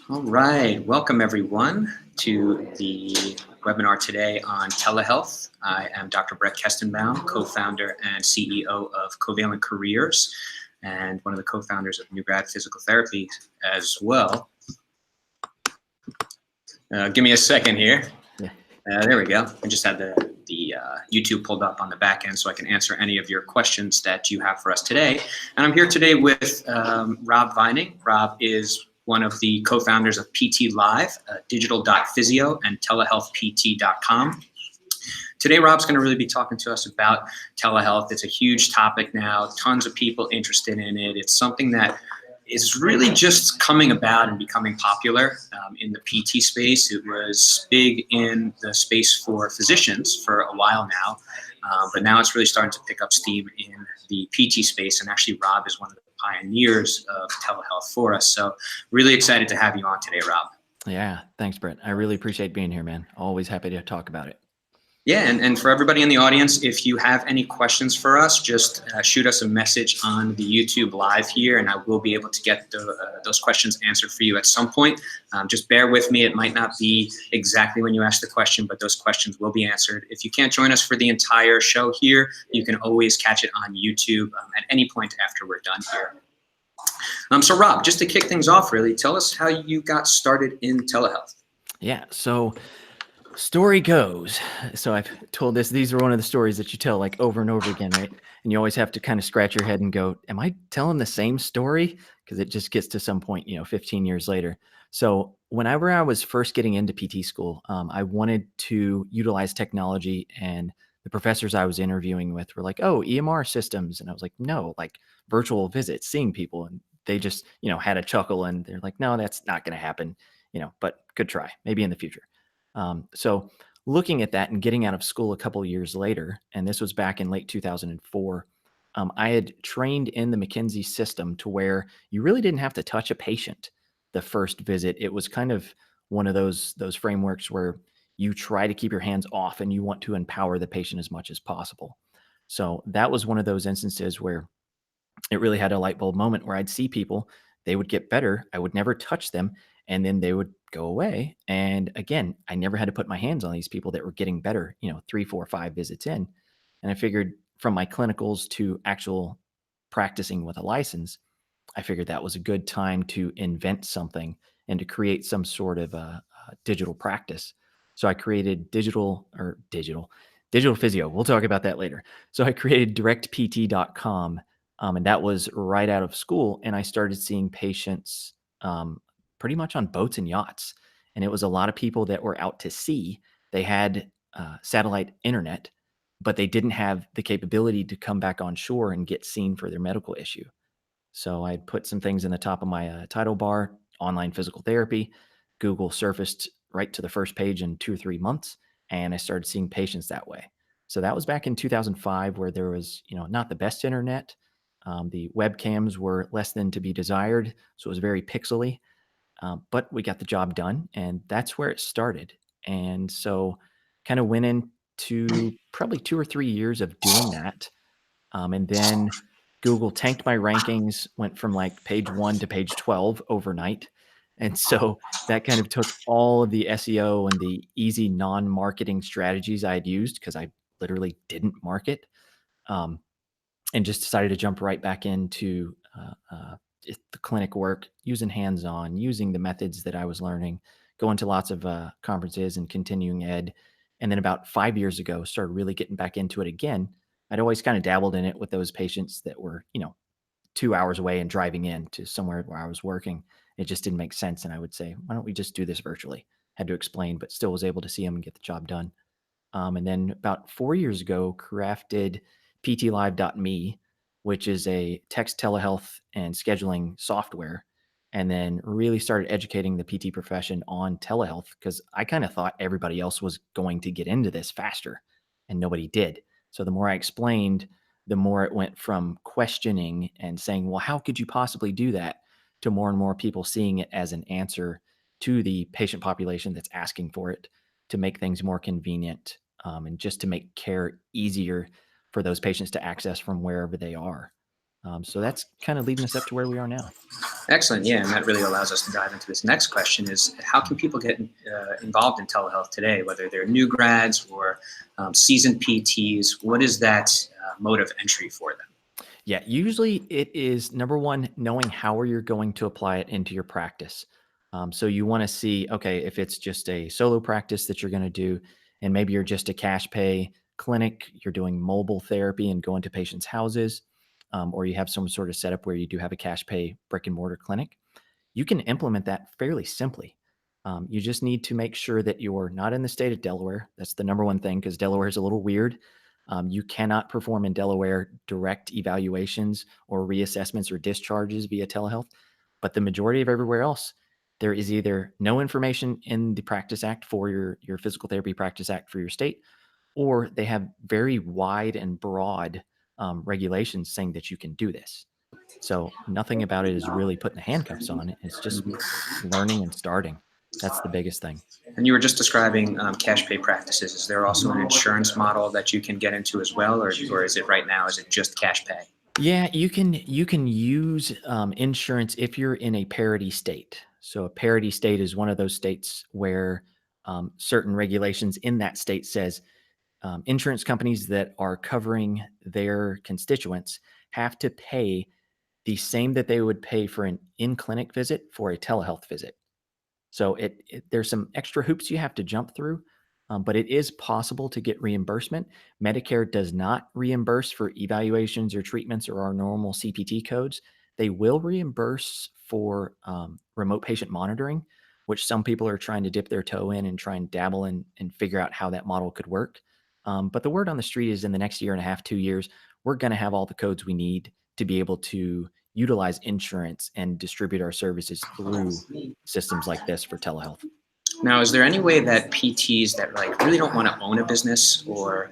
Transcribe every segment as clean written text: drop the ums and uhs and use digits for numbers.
All right, welcome everyone to the webinar today on telehealth. I am Dr. Brett Kestenbaum, co-founder and CEO of Covalent Careers, and one of the co-founders of New Grad Physical Therapy as well. Give me a second here. There we go. I just had the YouTube pulled up on the back end so I can answer any of your questions that you have for us today. And I'm here today with Rob Vining. Rob is one of the co-founders of PT Live, digital.physio, and telehealthpt.com. Today, Rob's going to really be talking to us about telehealth. It's a huge topic now, tons of people interested in it. It's something that is really just coming about and becoming popular in the PT space. It was big in the space for physicians for a while now, but now it's really starting to pick up steam in the PT space. And actually, Rob is one of the pioneers of telehealth for us. So really excited to have you on today, Rob. Yeah, thanks, Brett. I really appreciate being here, man. Always happy to talk about it. Yeah, and for everybody in the audience, if you have any questions for us, just shoot us a message on the YouTube live here, and I will be able to get those questions answered for you at some point. Just bear with me. It might not be exactly when you ask the question, but those questions will be answered. If you can't join us for the entire show here, you can always catch it on YouTube at any point after we're done here. So Rob, just to kick things off, really, tell us how you got started in telehealth. Yeah, so story goes. So I've told this, these are one of the stories that you tell like over and over again, right? And you always have to kind of scratch your head and go, am I telling the same story? Because it just gets to some point, 15 years later. So whenever I was first getting into PT school, I wanted to utilize technology, and the professors I was interviewing with were like, oh, EMR systems. And I was like, no, like virtual visits, seeing people. And they just, had a chuckle, and they're like, no, that's not going to happen, but good try, maybe in the future. So looking at that and getting out of school a couple of years later, and this was back in late 2004, I had trained in the McKinsey system to where you really didn't have to touch a patient the first visit. It was kind of one of those frameworks where you try to keep your hands off and you want to empower the patient as much as possible. So that was one of those instances where it really had a light bulb moment where I'd see people, they would get better, I would never touch them, and then they would go away. And again, I never had to put my hands on these people that were getting better, 3, 4, 5 visits in. And I figured from my clinicals to actual practicing with a license, I figured that was a good time to invent something and to create some sort of a digital practice. So I created digital physio. We'll talk about that later. So I created directpt.com. And that was right out of school. And I started seeing patients pretty much on boats and yachts. And it was a lot of people that were out to sea. They had satellite internet, but they didn't have the capability to come back on shore and get seen for their medical issue. So I put some things in the top of my title bar, online physical therapy. Google surfaced right to the first page in 2 or 3 months, and I started seeing patients that way. So that was back in 2005, where there was, not the best internet. The webcams were less than to be desired, so it was very pixely. But we got the job done, and that's where it started. And so kind of went into probably 2 or 3 years of doing that. And then Google tanked my rankings, went from like page 1 to page 12 overnight. And so that kind of took all of the SEO and the easy non-marketing strategies I had used, because I literally didn't market, and just decided to jump right back into the clinic work, using hands-on, using the methods that I was learning, going to lots of conferences and continuing ed. And then about 5 years ago, started really getting back into it again. I'd always kind of dabbled in it with those patients that were, 2 hours away and driving in to somewhere where I was working. It just didn't make sense. And I would say, why don't we just do this virtually? Had to explain, but still was able to see them and get the job done. And then about 4 years ago, crafted ptlive.me, which is a text telehealth and scheduling software, and then really started educating the PT profession on telehealth, because I kind of thought everybody else was going to get into this faster, and nobody did. So the more I explained, the more it went from questioning and saying, well, how could you possibly do that, to more and more people seeing it as an answer to the patient population that's asking for it, to make things more convenient, and just to make care easier for those patients to access from wherever they are. So that's kind of leading us up to where we are now. Excellent. Yeah, and that really allows us to dive into this next question: is how can people get involved in telehealth today, whether they're new grads or seasoned PTs? What is that mode of entry for them? Yeah, usually it is number one, knowing how you're going to apply it into your practice. So you want to see, okay, if it's just a solo practice that you're going to do, and maybe you're just a cash pay clinic, you're doing mobile therapy and going to patients' houses, or you have some sort of setup where you do have a cash pay brick and mortar clinic, you can implement that fairly simply. You just need to make sure that you're not in the state of Delaware. That's the number one thing because Delaware is a little weird. You cannot perform in Delaware direct evaluations or reassessments or discharges via telehealth. But the majority of everywhere else, there is either no information in the Practice Act for your Physical Therapy Practice Act for your state, or they have very wide and broad regulations saying that you can do this. So nothing about it is really putting the handcuffs on. It's just learning and starting. That's the biggest thing. And you were just describing cash pay practices. Is there also an insurance model that you can get into as well, or is it right now? Is it just cash pay? Yeah, you can use insurance if you're in a parity state. So a parity state is one of those states where certain regulations in that state says insurance companies that are covering their constituents have to pay the same that they would pay for an in-clinic visit for a telehealth visit. So there's some extra hoops you have to jump through, but it is possible to get reimbursement. Medicare does not reimburse for evaluations or treatments or our normal CPT codes. They will reimburse for remote patient monitoring, which some people are trying to dip their toe in and try and dabble in and figure out how that model could work. But the word on the street is in the next year and a half, 2 years, we're going to have all the codes we need to be able to utilize insurance and distribute our services through systems like this for telehealth. Now, is there any way that PTs that like really don't want to own a business or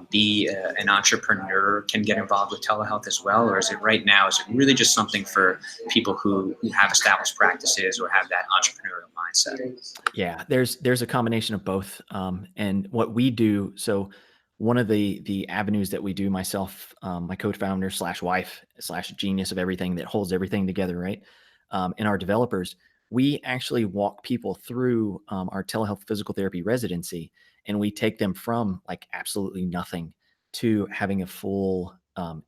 be an entrepreneur can get involved with telehealth as well, or is it right now? Is it really just something for people who have established practices or have that entrepreneurial mindset? Yeah, there's a combination of both. And what we do, so one of the avenues that we do, myself, my co-founder slash wife slash genius of everything that holds everything together, right? And our developers, we actually walk people through our telehealth physical therapy residency, and we take them from like absolutely nothing to having a full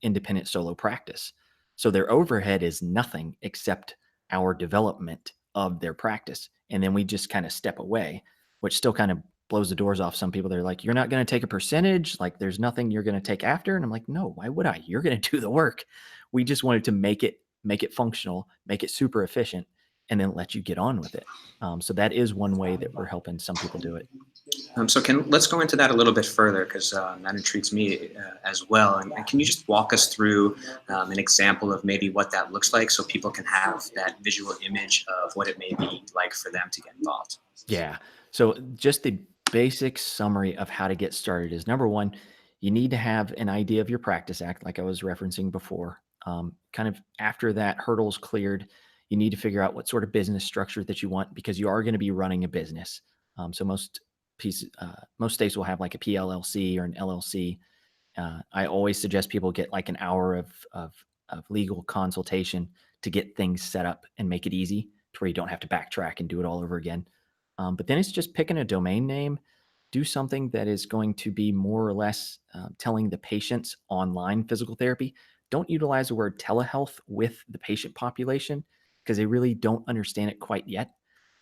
independent solo practice. So their overhead is nothing except our development of their practice. And then we just kind of step away, which still kind of blows the doors off some people. They're like, you're not going to take a percentage. Like there's nothing you're going to take after. And I'm like, no, why would I? You're going to do the work. We just wanted to make it functional, make it super efficient, and then let you get on with it. So that is one way that we're helping some people do it. So let's go into that a little bit further because that intrigues me as well. And can you just walk us through an example of maybe what that looks like so people can have that visual image of what it may be like for them to get involved? Yeah. So just the basic summary of how to get started is number one, you need to have an idea of your practice act, like I was referencing before. Kind of after that hurdle's cleared, you need to figure out what sort of business structure that you want because you are going to be running a business. So most states will have like a PLLC or an LLC. I always suggest people get like an hour of legal consultation to get things set up and make it easy to where you don't have to backtrack and do it all over again. But then it's just picking a domain name, do something that is going to be more or less telling the patients online physical therapy. Don't utilize the word telehealth with the patient population because they really don't understand it quite yet.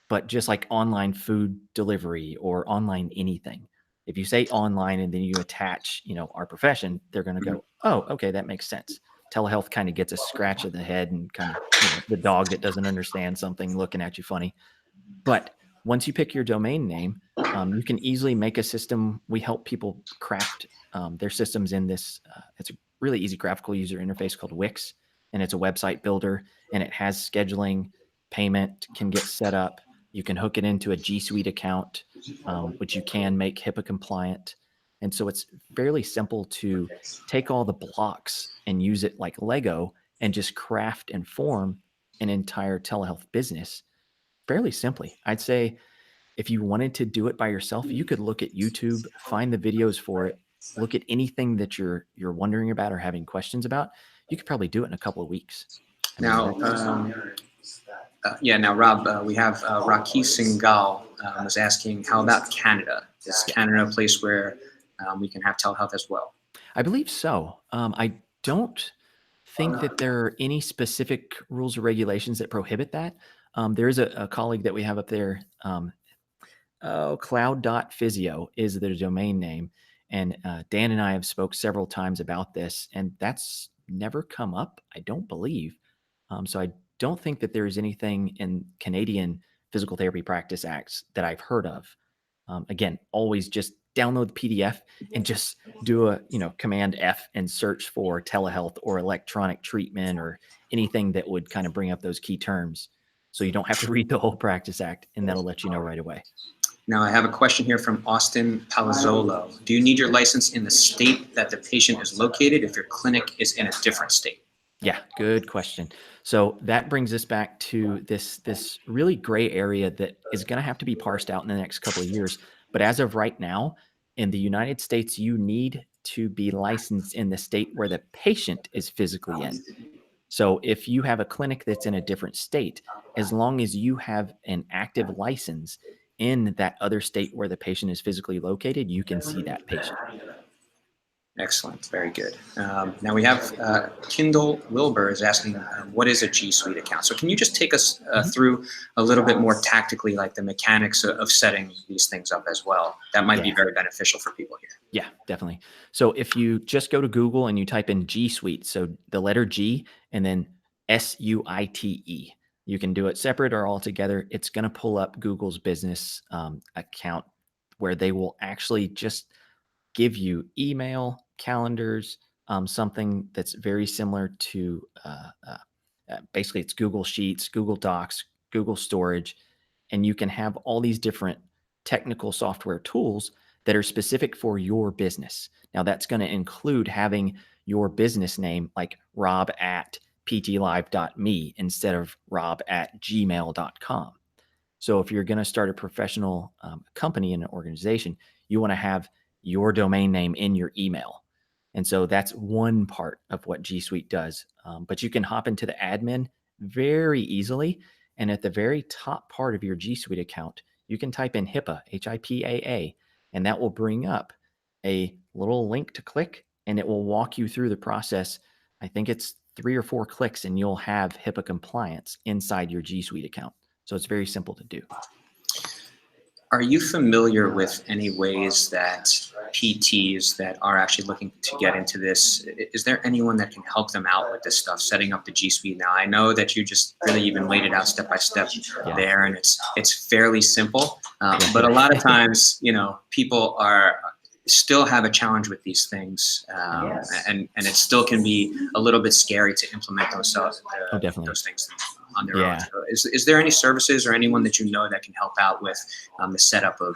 But just like online food delivery or online anything, if you say online and then you attach, our profession, they're going to go, oh, okay, that makes sense. Telehealth kind of gets a scratch of the head and kind of, the dog that doesn't understand something looking at you funny. But once you pick your domain name, you can easily make a system. We help people craft their systems in this. It's a really easy graphical user interface called Wix, and it's a website builder, and it has scheduling, payment can get set up. You can hook it into a G Suite account, which you can make HIPAA compliant. And so it's fairly simple to take all the blocks and use it like Lego and just craft and form an entire telehealth business fairly simply. I'd say if you wanted to do it by yourself, you could look at YouTube, find the videos for it, look at anything that you're wondering about or having questions about. You could probably do it in a couple of weeks. I mean, Now, Yeah, now Rob, we have Rakhi Singhal was asking, how about Canada? Is Canada a place where we can have telehealth as well? I believe so. I don't think that there are any specific rules or regulations that prohibit that. There is a colleague that we have up there. Cloud.physio is the domain name. And Dan and I have spoke several times about this, and that's never come up, I don't believe. So I don't think that there's anything in Canadian Physical Therapy Practice Acts that I've heard of. Again, always just download the PDF and just do a Command F and search for telehealth or electronic treatment or anything that would kind of bring up those key terms. So you don't have to read the whole Practice Act, and that'll let you know right away. Now I have a question here from Austin Palazzolo. Do you need your license in the state that the patient is located if your clinic is in a different state? Yeah, good question. So that brings us back to this really gray area that is going to have to be parsed out in the next couple of years. But as of right now, in the United States, you need to be licensed in the state where the patient is physically in. So if you have a clinic that's in a different state, as long as you have an active license in that other state where the patient is physically located, you can see that patient. Excellent. Very good. Now we have Kindle Wilbur is asking, what is a G Suite account? So can you just take us through a little bit more tactically, like the mechanics of setting these things up as well? That might be very beneficial for people here. Yeah, definitely. So if you just go to Google and you type in G Suite, so the letter G and then SUITE, you can do it separate or all together. It's going to pull up Google's business account where they will actually just give you email, calendars, something that's very similar to basically it's Google Sheets, Google Docs, Google Storage, and you can have all these different technical software tools that are specific for your business. Now, that's going to include having your business name like rob@ptlive.me instead of rob@gmail.com. So if you're going to start a professional company in an organization, you want to have your domain name in your email. And so that's one part of what G Suite does. But you can hop into the admin very easily. And at the very top part of your G Suite account, you can type in HIPAA, HIPAA, and that will bring up a little link to click and it will walk you through the process. I think it's 3 or 4 clicks and you'll have HIPAA compliance inside your G Suite account. So it's very simple to do. Are you familiar with any ways that PTs that are actually looking to get into this, is there anyone that can help them out with this stuff, setting up the G Suite? Now, I know that you just really even laid it out step by step there, and it's fairly simple. But a lot of times, people still have a challenge with these things, and it still can be a little bit scary to implement those things on their own. So is there any services or anyone that you know that can help out with the setup of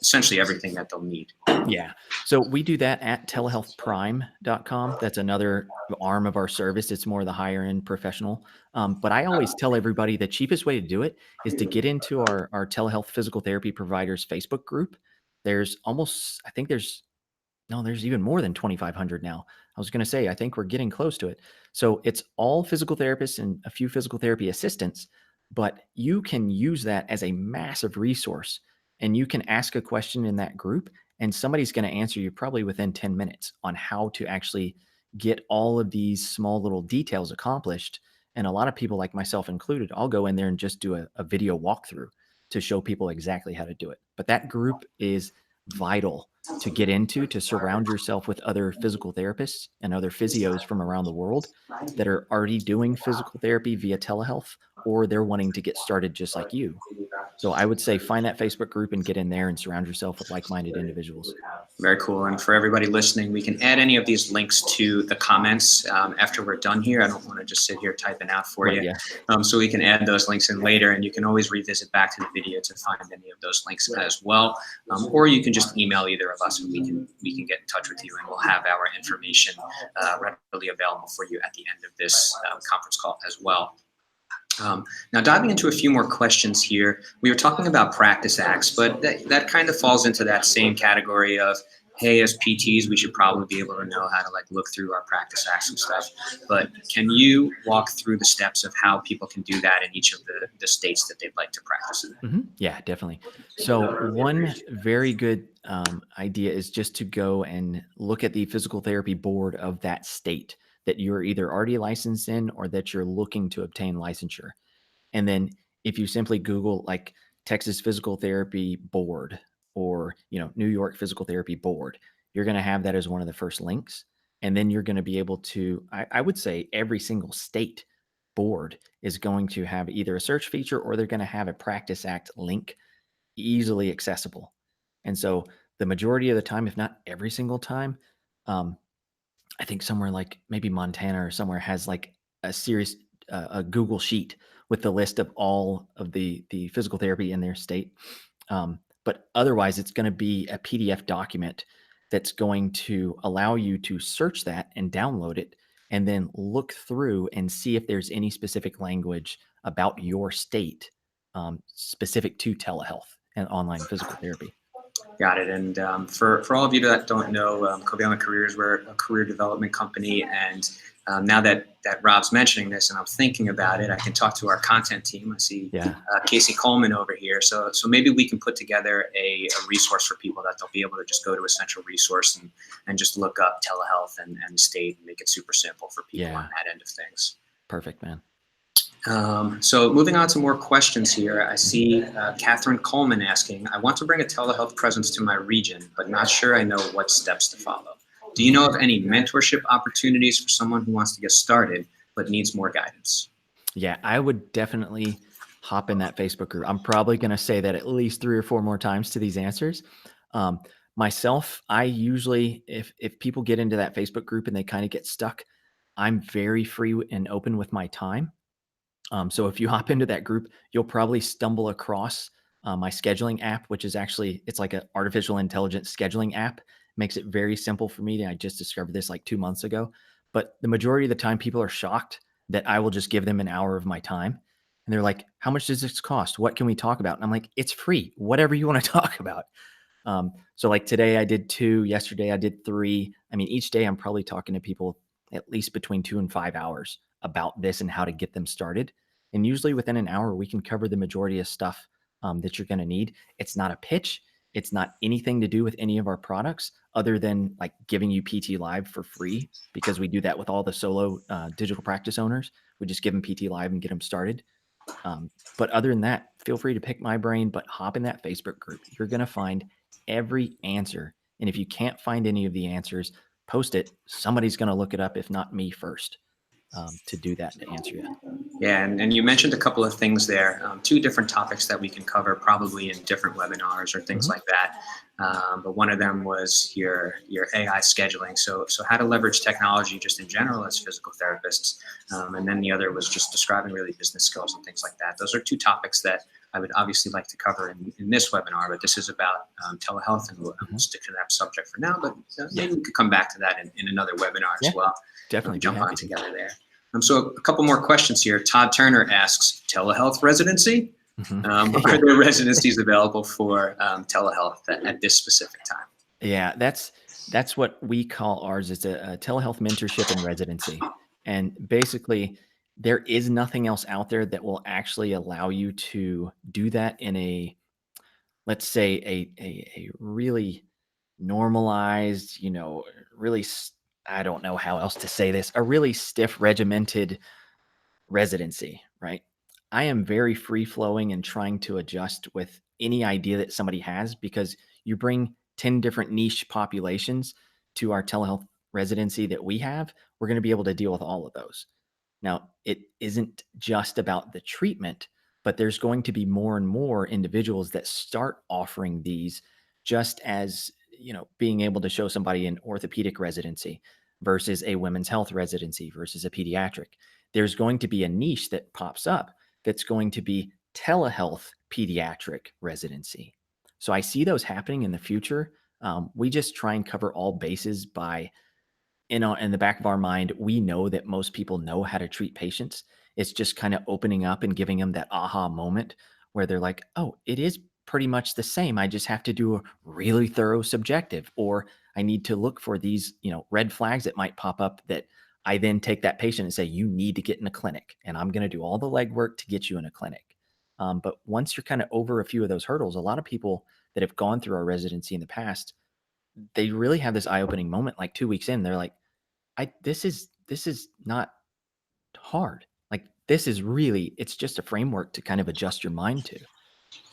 essentially everything that they'll need? Yeah. So we do that at telehealthprime.com. That's another arm of our service. It's more the higher end professional. But I always tell everybody the cheapest way to do it is to get into our telehealth physical therapy providers Facebook group. There's there's even more than 2,500 now. I was going to say, I think we're getting close to it. So it's all physical therapists and a few physical therapy assistants, but you can use that as a massive resource. And you can ask a question in that group and somebody's going to answer you probably within 10 minutes on how to actually get all of these small little details accomplished. And a lot of people, like myself included, I'll go in there and just do a video walkthrough to show people exactly how to do it. But that group is vital to get into, to surround yourself with other physical therapists and other physios from around the world that are already doing physical therapy via telehealth, or they're wanting to get started just like you. So I would say find that Facebook group and get in there and surround yourself with like-minded individuals. Very cool. And for everybody listening, we can add any of these links to the comments after we're done here. I don't want to just sit here typing out for you. Yeah. So we can add those links in later, and you can always revisit back to the video to find any of those links as well. Or you can just email either of us and we can get in touch with you, and we'll have our information readily available for you at the end of this conference call as well. Now, diving into a few more questions here, we were talking about practice acts, but that kind of falls into that same category of hey, as PTs, we should probably be able to know how to like look through our practice acts and stuff. But can you walk through the steps of how people can do that in each of the states that they'd like to practice in? Yeah, definitely. So one very good idea is just to go and look at the physical therapy board of that state that you're either already licensed in or that you're looking to obtain licensure. And then if you simply Google like Texas Physical Therapy Board or, New York Physical Therapy Board, you're going to have that as one of the first links. And then you're going to be able to, I would say every single state board is going to have either a search feature or they're going to have a Practice Act link easily accessible. And so the majority of the time, if not every single time, um, I think somewhere like maybe Montana or somewhere has like a Google sheet with the list of all of the physical therapy in their state. But otherwise, it's going to be a PDF document that's going to allow you to search that and download it, and then look through and see if there's any specific language about your state specific to telehealth and online physical therapy. Got it. And for all of you that don't know, Covalent Careers, we're a career development company. And now that Rob's mentioning this and I'm thinking about it, I can talk to our content team. I see Casey Coleman over here. So maybe we can put together a resource for people that they'll be able to just go to a central resource and just look up telehealth and state and make it super simple for people on that end of things. Perfect, man. So moving on to more questions here, I see Catherine Coleman asking, I want to bring a telehealth presence to my region, but not sure I know what steps to follow. Do you know of any mentorship opportunities for someone who wants to get started but needs more guidance? Yeah, I would definitely hop in that Facebook group. I'm probably going to say that at least 3 or 4 more times to these answers. Myself, I usually, if people get into that Facebook group and they kind of get stuck, I'm very free and open with my time. So if you hop into that group, you'll probably stumble across my scheduling app, which is actually, it's like an artificial intelligence scheduling app. Makes it very simple for me. I just discovered this like 2 months ago. But the majority of the time, people are shocked that I will just give them an hour of my time. And they're like, how much does this cost? What can we talk about? And I'm like, it's free, whatever you want to talk about. So like today I did 2, yesterday I did 3. I mean, each day I'm probably talking to people at least between 2 and 5 hours about this and how to get them started. And usually within an hour, we can cover the majority of stuff that you're going to need. It's not a pitch. It's not anything to do with any of our products other than like giving you PT Live for free, because we do that with all the solo digital practice owners. We just give them PT Live and get them started. But other than that, feel free to pick my brain, but hop in that Facebook group. You're going to find every answer. And if you can't find any of the answers, post it. Somebody's going to look it up, if not me first, to do that, to answer you. Yeah, and you mentioned a couple of things there, 2 different topics that we can cover probably in different webinars or things like that. But one of them was your AI scheduling. So how to leverage technology just in general as physical therapists. And then the other was just describing really business skills and things like that. Those are 2 topics that I would obviously like to cover in this webinar, but this is about telehealth, and we'll stick to that subject for now. But maybe we could come back to that in another webinar as well. Definitely jump on together there. So a couple more questions here. Todd Turner asks, telehealth residency? Are there residencies available for telehealth at this specific time? Yeah, that's what we call ours. It's a telehealth mentorship and residency. And basically, there is nothing else out there that will actually allow you to do that in a, let's say, a really normalized, really, I don't know how else to say this, a really stiff, regimented residency, right? I am very free flowing and trying to adjust with any idea that somebody has, because you bring 10 different niche populations to our telehealth residency that we have, we're going to be able to deal with all of those. Now, it isn't just about the treatment, but there's going to be more and more individuals that start offering these, just as, being able to show somebody an orthopedic residency versus a women's health residency versus a pediatric. There's going to be a niche that pops up that's going to be telehealth pediatric residency. So I see those happening in the future. We just try and cover all bases by, in the back of our mind, we know that most people know how to treat patients. It's just kind of opening up and giving them that aha moment where they're like, oh, it is pretty much the same. I just have to do a really thorough subjective, or I need to look for these, red flags that might pop up that I then take that patient and say, you need to get in a clinic, and I'm going to do all the legwork to get you in a clinic. But once you're kind of over a few of those hurdles, a lot of people that have gone through our residency in the past, they really have this eye-opening moment. Like 2 weeks in, they're like, this is not hard. Like, this is really, it's just a framework to kind of adjust your mind to.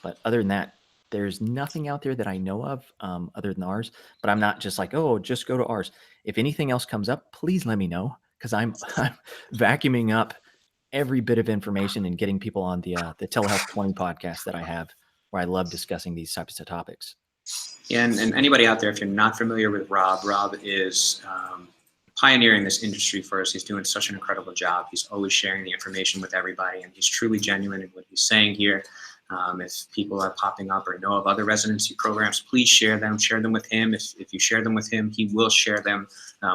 But other than that, there's nothing out there that I know of other than ours. But I'm not just like, oh, just go to ours. If anything else comes up, please let me know, because I'm vacuuming up every bit of information and getting people on the Telehealth 20 podcast that I have, where I love discussing these types of topics. Yeah, and anybody out there, if you're not familiar with Rob is pioneering this industry for us. He's doing such an incredible job. He's always sharing the information with everybody, and he's truly genuine in what he's saying here. If people are popping up or know of other residency programs, please share them with him. If you share them with him, he will share them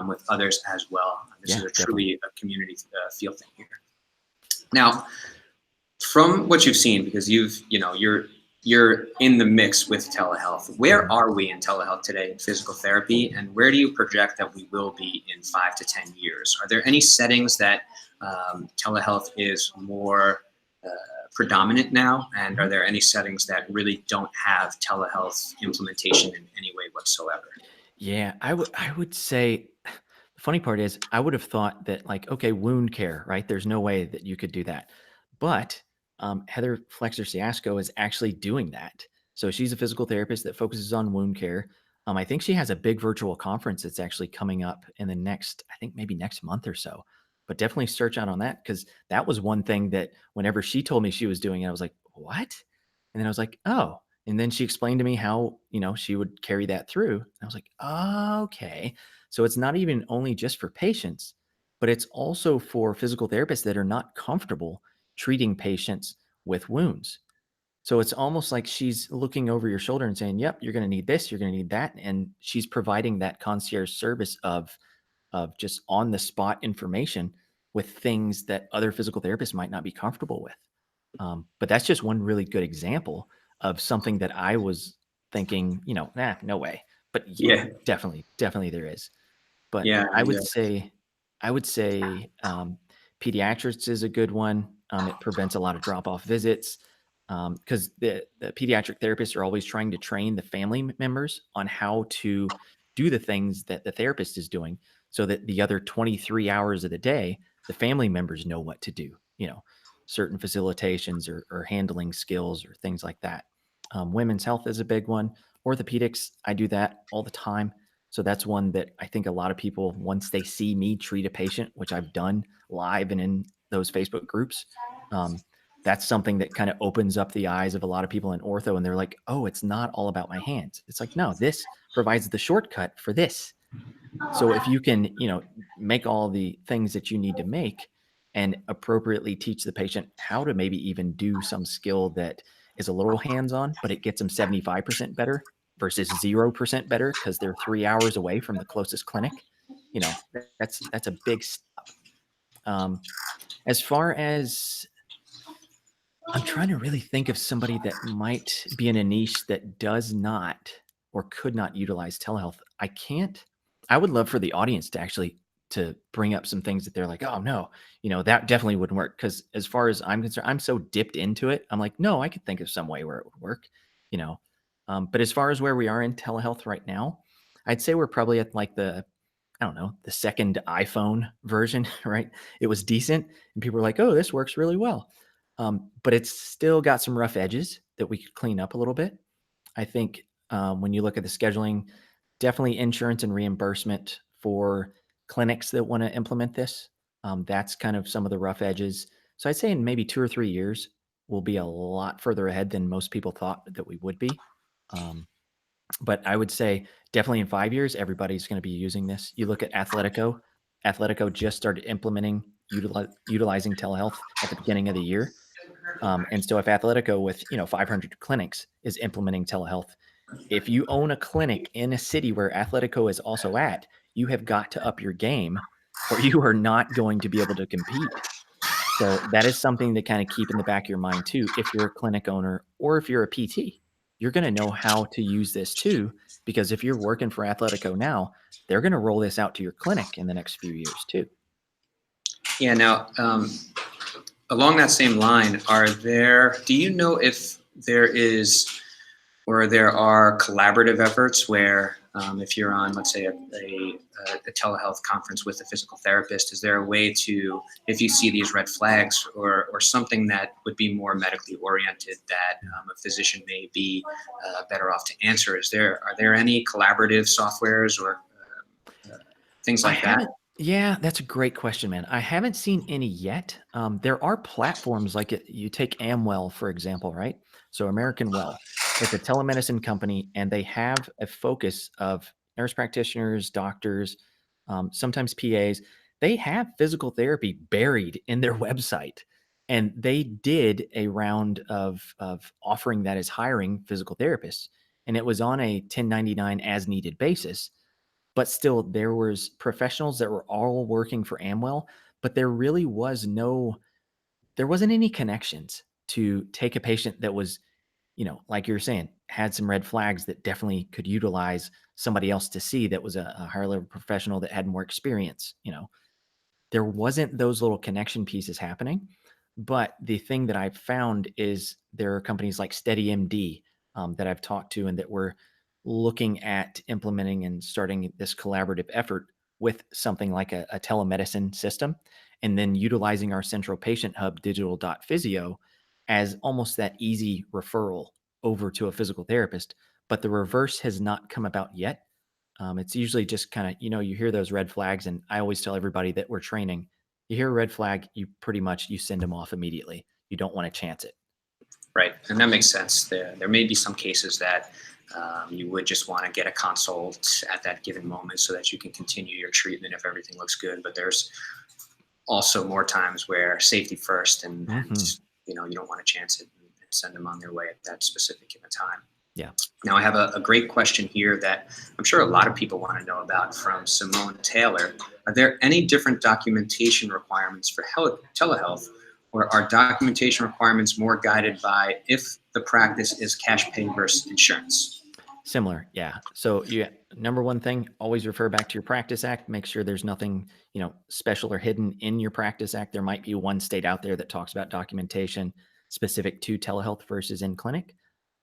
with others as well. This is truly a community feel thing here. Now, from what you've seen, because you're in the mix with telehealth, where are we in telehealth today in physical therapy, and where do you project that we will be in 5 to 10 years? Are there any settings that telehealth is more predominant now, and are there any settings that really don't have telehealth implementation in any way whatsoever? Yeah, I would say the funny part is I would have thought that, like, okay, wound care, right? There's no way that you could do that. But Heather Flexer Ciasco is actually doing that. So she's a physical therapist that focuses on wound care. I think she has a big virtual conference that's actually coming up in the next, I think maybe next month or so. But definitely search out on that, because that was one thing that whenever she told me she was doing it, I was like, what? And then I was like, oh. And then she explained to me how, she would carry that through. And I was like, oh, okay. So it's not even only just for patients, but it's also for physical therapists that are not comfortable treating patients with wounds. So it's almost like she's looking over your shoulder and saying, yep, you're going to need this, you're going to need that. And she's providing that concierge service of just on the spot information with things that other physical therapists might not be comfortable with. But that's just one really good example of something that I was thinking, no way. But Yeah, definitely there is. But yeah, I would say pediatrics is a good one. It prevents a lot of drop-off visits, because the pediatric therapists are always trying to train the family members on how to do the things that the therapist is doing, so that the other 23 hours of the day, the family members know what to do, certain facilitations or handling skills or things like that. Women's health is a big one. Orthopedics, I do that all the time. So that's one that I think a lot of people, once they see me treat a patient, which I've done live and in those Facebook groups, that's something that kind of opens up the eyes of a lot of people in ortho, and they're like, oh, it's not all about my hands. It's like, no, this provides the shortcut for this. So if you can, make all the things that you need to make and appropriately teach the patient how to maybe even do some skill that is a little hands-on, but it gets them 75% better versus 0% better because they're 3 hours away from the closest clinic, that's a big step. As far as, I'm trying to really think of somebody that might be in a niche that does not or could not utilize telehealth. I would love for the audience to actually to bring up some things that they're like, oh no, that definitely wouldn't work. Because as far as I'm concerned, I'm so dipped into it. I'm like, no, I could think of some way where it would work, you know. But as far as where we are in telehealth right now, I'd say we're probably at like I don't know, the second iPhone version, right? It was decent, and people were like, oh, this works really well. But it's still got some rough edges that we could clean up a little bit. I think when you look at the scheduling, definitely insurance and reimbursement for clinics that want to implement this. That's kind of some of the rough edges. So I'd say in maybe 2 or 3 years, we'll be a lot further ahead than most people thought that we would be. But I would say definitely in 5 years, everybody's going to be using this. You look at Athletico. Athletico just started implementing utilizing telehealth at the beginning of the year. And so if Athletico with 500 clinics is implementing telehealth, if you own a clinic in a city where Athletico is also at, you have got to up your game, or you are not going to be able to compete. So that is something to kind of keep in the back of your mind too, if you're a clinic owner or if you're a PT. you're going to know how to use this too, because if you're working for Athletico now, they're going to roll this out to your clinic in the next few years too. Yeah. Now, along that same line, do you know if there is or there are collaborative efforts where if you're on, let's say, a telehealth conference with a physical therapist, is there a way to, if you see these red flags or something that would be more medically oriented that a physician may be better off to answer, are there any collaborative softwares or things like that? Yeah, that's a great question, man. I haven't seen any yet. There are platforms like you take Amwell, for example, right? So American Well, it's a telemedicine company, and they have a focus of nurse practitioners, doctors, sometimes PAs. They have physical therapy buried in their website, and they did a round of offering that as hiring physical therapists, and it was on a 1099 as needed basis, but still there was professionals that were all working for Amwell, but there wasn't any connections to take a patient that was, like you're saying, had some red flags that definitely could utilize somebody else to see that was a higher level professional that had more experience. There wasn't those little connection pieces happening. But the thing that I've found is there are companies like SteadyMD that I've talked to and that we're looking at implementing and starting this collaborative effort with something like a telemedicine system, and then utilizing our central patient hub digital.physio as almost that easy referral over to a physical therapist. But the reverse has not come about yet. It's usually just kind of, you hear those red flags, and I always tell everybody that we're training, you hear a red flag, you send them off immediately. You don't want to chance it. Right, and that makes sense. There may be some cases that you would just want to get a consult at that given moment so that you can continue your treatment if everything looks good. But there's also more times where safety first, and you don't want to chance it and send them on their way at that specific given time. Yeah. Now I have a great question here that I'm sure a lot of people want to know about from Simone Taylor. Are there any different documentation requirements for telehealth, or are documentation requirements more guided by if the practice is cash pay versus insurance? Similar, yeah. So number one thing, always refer back to your practice act. Make sure there's nothing, special or hidden in your practice act. There might be one state out there that talks about documentation specific to telehealth versus in clinic.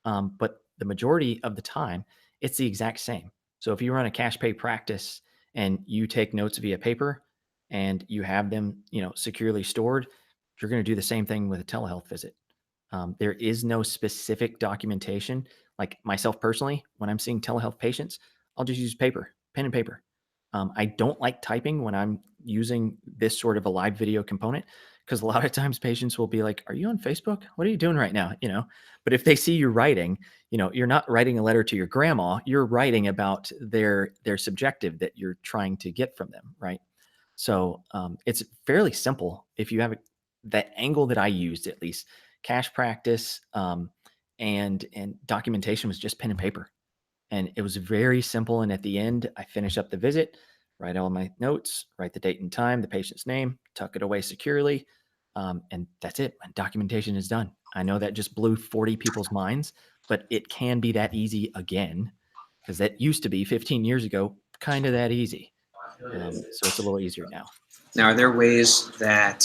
But the majority of the time, it's the exact same. So if you run a cash pay practice and you take notes via paper and you have them, securely stored, you're going to do the same thing with a telehealth visit. There is no specific documentation. Like myself personally, when I'm seeing telehealth patients, I'll just use paper, pen and paper. I don't like typing when I'm using this sort of a live video component, because a lot of times patients will be like, "Are you on Facebook? What are you doing right now?" But if they see you writing, you're not writing a letter to your grandma. You're writing about their subjective that you're trying to get from them, right? So it's fairly simple. If you have that angle that I used, at least cash practice and documentation was just pen and paper, and it was very simple. And at the end, I finish up the visit, write all my notes, write the date and time, the patient's name, tuck it away securely, and that's it. My documentation is done. I know that just blew 40 people's minds, but it can be that easy again, because that used to be 15 years ago, kind of that easy. So it's a little easier now. Now, are there ways that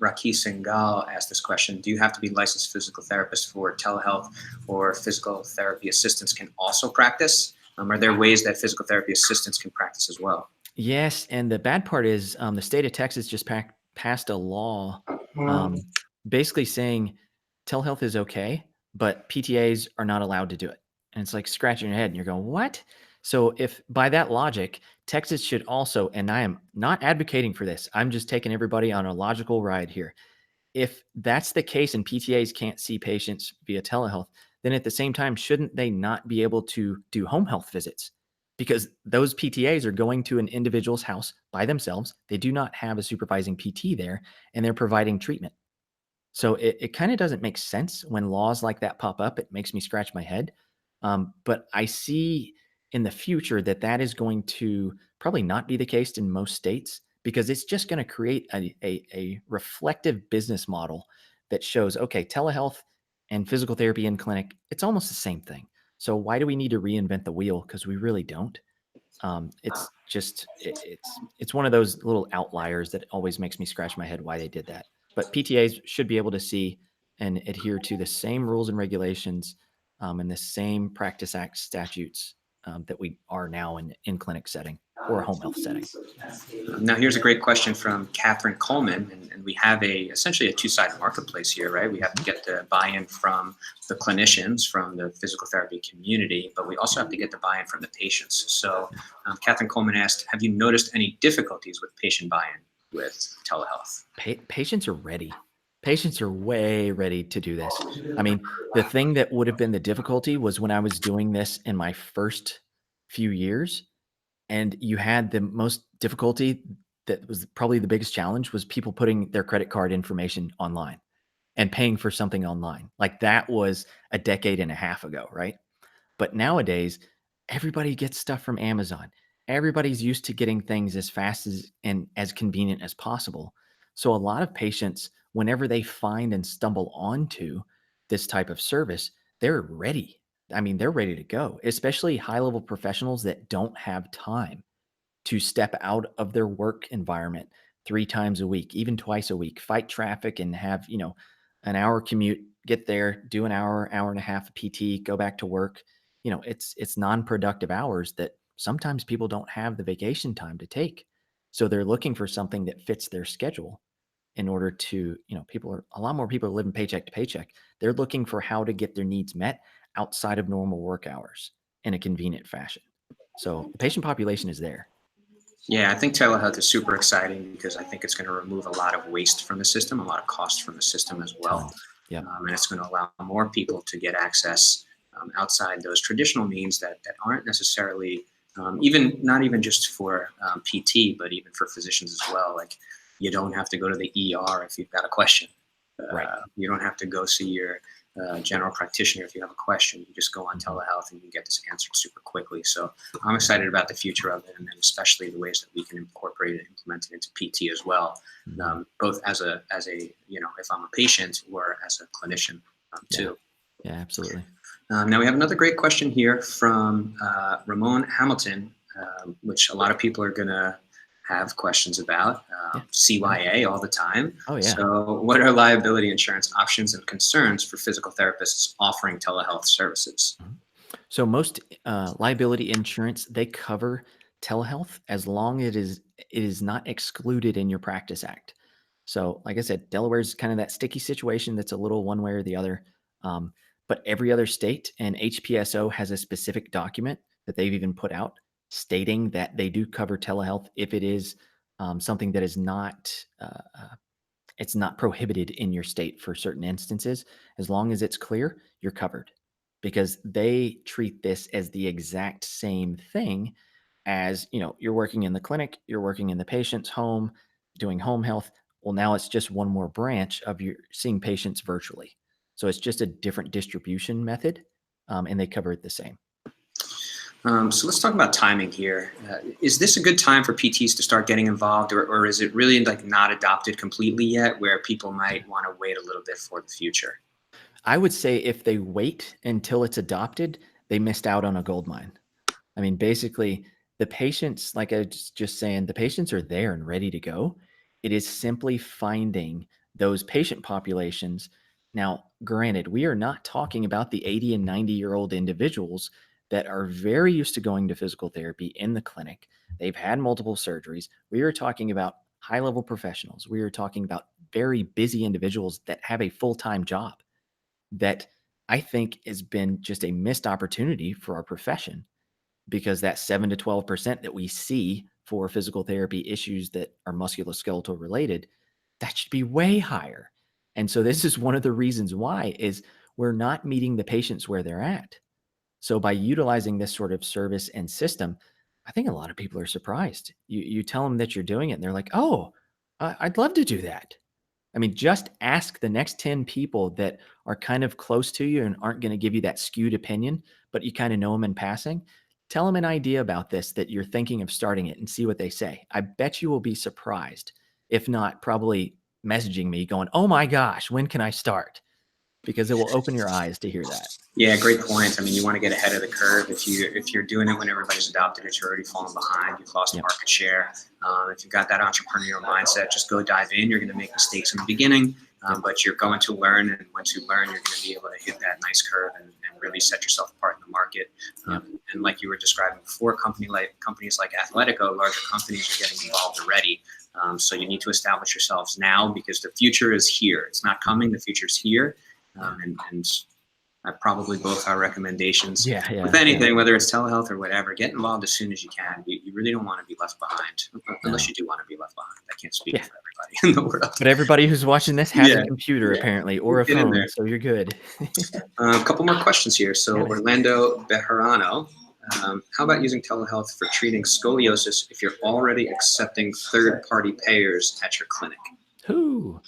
Rakhi Singhal asked this question? Do you have to be licensed physical therapist for telehealth, or physical therapy assistants can also practice? Are there ways that physical therapy assistants can practice as well? Yes, and the bad part is the state of Texas just passed a law basically saying telehealth is okay, but PTAs are not allowed to do it. And it's like scratching your head and you're going, what? So if by that logic, Texas should also, and I am not advocating for this, I'm just taking everybody on a logical ride here. If that's the case and PTAs can't see patients via telehealth, then at the same time, shouldn't they not be able to do home health visits? Because those PTAs are going to an individual's house by themselves. They do not have a supervising PT there, and they're providing treatment. So it kind of doesn't make sense when laws like that pop up. It makes me scratch my head. But I see in the future that is going to probably not be the case in most states, because it's just going to create a reflective business model that shows, okay, telehealth And physical therapy in clinic, it's almost the same thing. So why do we need to reinvent the wheel? Because we really don't. It's just it's one of those little outliers that always makes me scratch my head why they did that. But PTAs should be able to see and adhere to the same rules and regulations and the same Practice Act statutes that we are now in clinic setting or a home health setting. Now, here's a great question from Catherine Coleman, and we have essentially a two-sided marketplace here, right? We have to get the buy-in from the clinicians, from the physical therapy community, but we also have to get the buy-in from the patients. So Catherine Coleman asked, have you noticed any difficulties with patient buy-in with telehealth? Patients are ready. Patients are way ready to do this. I mean, the thing that would have been the difficulty was when I was doing this in my first few years, and you had the most difficulty, that was probably the biggest challenge, was people putting their credit card information online and paying for something online. Like that was a decade and a half ago, right? But nowadays, everybody gets stuff from Amazon. Everybody's used to getting things as fast as and as convenient as possible. So a lot of patients, whenever they find and stumble onto this type of service, they're ready. I mean, they're ready to go, especially high-level professionals that don't have time to step out of their work environment 3 times a week, even twice a week, fight traffic and have, an hour commute, get there, do an hour, hour and a half of PT, go back to work. It's non-productive hours that sometimes people don't have the vacation time to take. So they're looking for something that fits their schedule in order to, a lot more people are living paycheck to paycheck. They're looking for how to get their needs met outside of normal work hours in a convenient fashion. So the patient population is there. Yeah, I think telehealth is super exciting because I think it's going to remove a lot of waste from the system, a lot of cost from the system as well. Tons. Yep. And it's going to allow more people to get access outside those traditional means that aren't necessarily not even just for PT, but even for physicians as well. Like you don't have to go to the ER if you've got a question. Right. You don't have to go see your general practitioner if you have a question. You just go on telehealth and you get this answered super quickly. So I'm excited about the future of it, and then especially the ways that we can incorporate it, implement it into PT as well, both as a if I'm a patient or as a clinician too. Yeah, absolutely. Now we have another great question here from Ramon Hamilton, which a lot of people are going to have questions about. CYA all the time. Oh, yeah. So what are liability insurance options and concerns for physical therapists offering telehealth services? So most liability insurance, they cover telehealth as long as it is not excluded in your Practice Act. So like I said, Delaware's kind of that sticky situation that's a little one way or the other. But every other state and HPSO has a specific document that they've even put out stating that they do cover telehealth if it is something that is not it's not prohibited in your state for certain instances. As long as it's clear, you're covered, because they treat this as the exact same thing as, you're working in the clinic, you're working in the patient's home, doing home health. Well, now it's just one more branch of your seeing patients virtually. So it's just a different distribution method, and they cover it the same. So let's talk about timing here. Is this a good time for PTs to start getting involved, or is it really like not adopted completely yet, where people might want to wait a little bit for the future? I would say if they wait until it's adopted, they missed out on a gold mine. I mean, basically, the patients, like I was just saying, the patients are there and ready to go. It is simply finding those patient populations. Now, granted, we are not talking about the 80 and 90-year-old individuals that are very used to going to physical therapy in the clinic. They've had multiple surgeries. We are talking about high-level professionals. We are talking about very busy individuals that have a full-time job that I think has been just a missed opportunity for our profession, because that 7 to 12% that we see for physical therapy issues that are musculoskeletal related, that should be way higher. And so this is one of the reasons why is we're not meeting the patients where they're at. So by utilizing this sort of service and system, I think a lot of people are surprised. You tell them that you're doing it and they're like, oh, I'd love to do that. I mean, just ask the next 10 people that are kind of close to you and aren't going to give you that skewed opinion, but you kind of know them in passing. Tell them an idea about this, that you're thinking of starting it, and see what they say. I bet you will be surprised. If not, probably messaging me going, oh my gosh, when can I start? because it will open your eyes to hear that. Yeah, great point. I mean, you want to get ahead of the curve. If you're doing it when everybody's adopted it, you're already falling behind. You've lost Yep. market share. If you've got that entrepreneurial mindset, just go dive in. You're going to make mistakes in the beginning, but you're going to learn. And once you learn, you're going to be able to hit that nice curve and really set yourself apart in the market. Yep. And like you were describing before, companies like Athletico, larger companies are getting involved already. So you need to establish yourselves now because the future is here. It's not coming. The future is here. And probably both our recommendations with anything, whether it's telehealth or whatever, get involved as soon as you can. You really don't want to be left behind, unless you do want to be left behind. I can't speak for everybody in the world. But everybody who's watching this has a computer apparently, or a phone, so you're good. A couple more questions here. So Orlando Bejarano, how about using telehealth for treating scoliosis if you're already accepting third-party payers at your clinic? Ooh,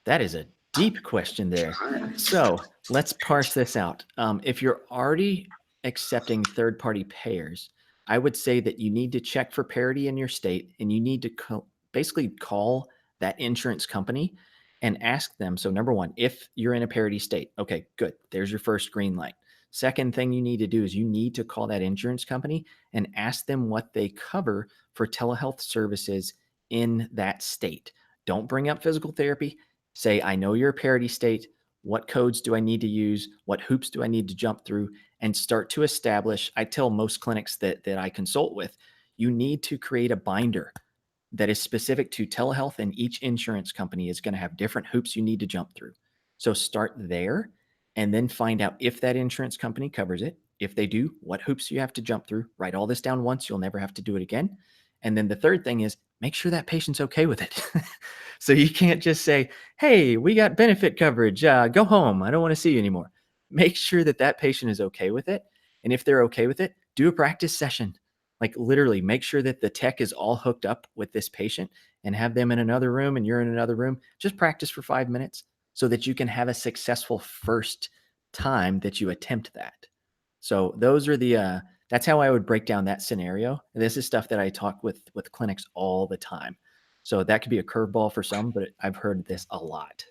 that is a deep question there. So let's parse this out. If you're already accepting third-party payers, I would say that you need to check for parity in your state, and you need to basically call that insurance company and ask them. So number one, if you're in a parity state, okay, good. There's your first green light. Second thing you need to do is you need to call that insurance company and ask them what they cover for telehealth services in that state. Don't bring up physical therapy. Say, I know you're a parity state. What codes do I need to use? What hoops do I need to jump through? And start to establish. I tell most clinics that I consult with, you need to create a binder that is specific to telehealth, and each insurance company is going to have different hoops you need to jump through. So start there and then find out if that insurance company covers it. If they do, what hoops you have to jump through. Write all this down once. You'll never have to do it again. And then the third thing is make sure that patient's okay with it. So you can't just say, hey, we got benefit coverage. Go home. I don't want to see you anymore. Make sure that that patient is okay with it. And if they're okay with it, do a practice session. Like literally make sure that the tech is all hooked up with this patient and have them in another room and you're in another room. Just practice for 5 minutes so that you can have a successful first time that you attempt that. So those are the that's how I would break down that scenario. And this is stuff that I talk with clinics all the time. So that could be a curveball for some, but I've heard this a lot.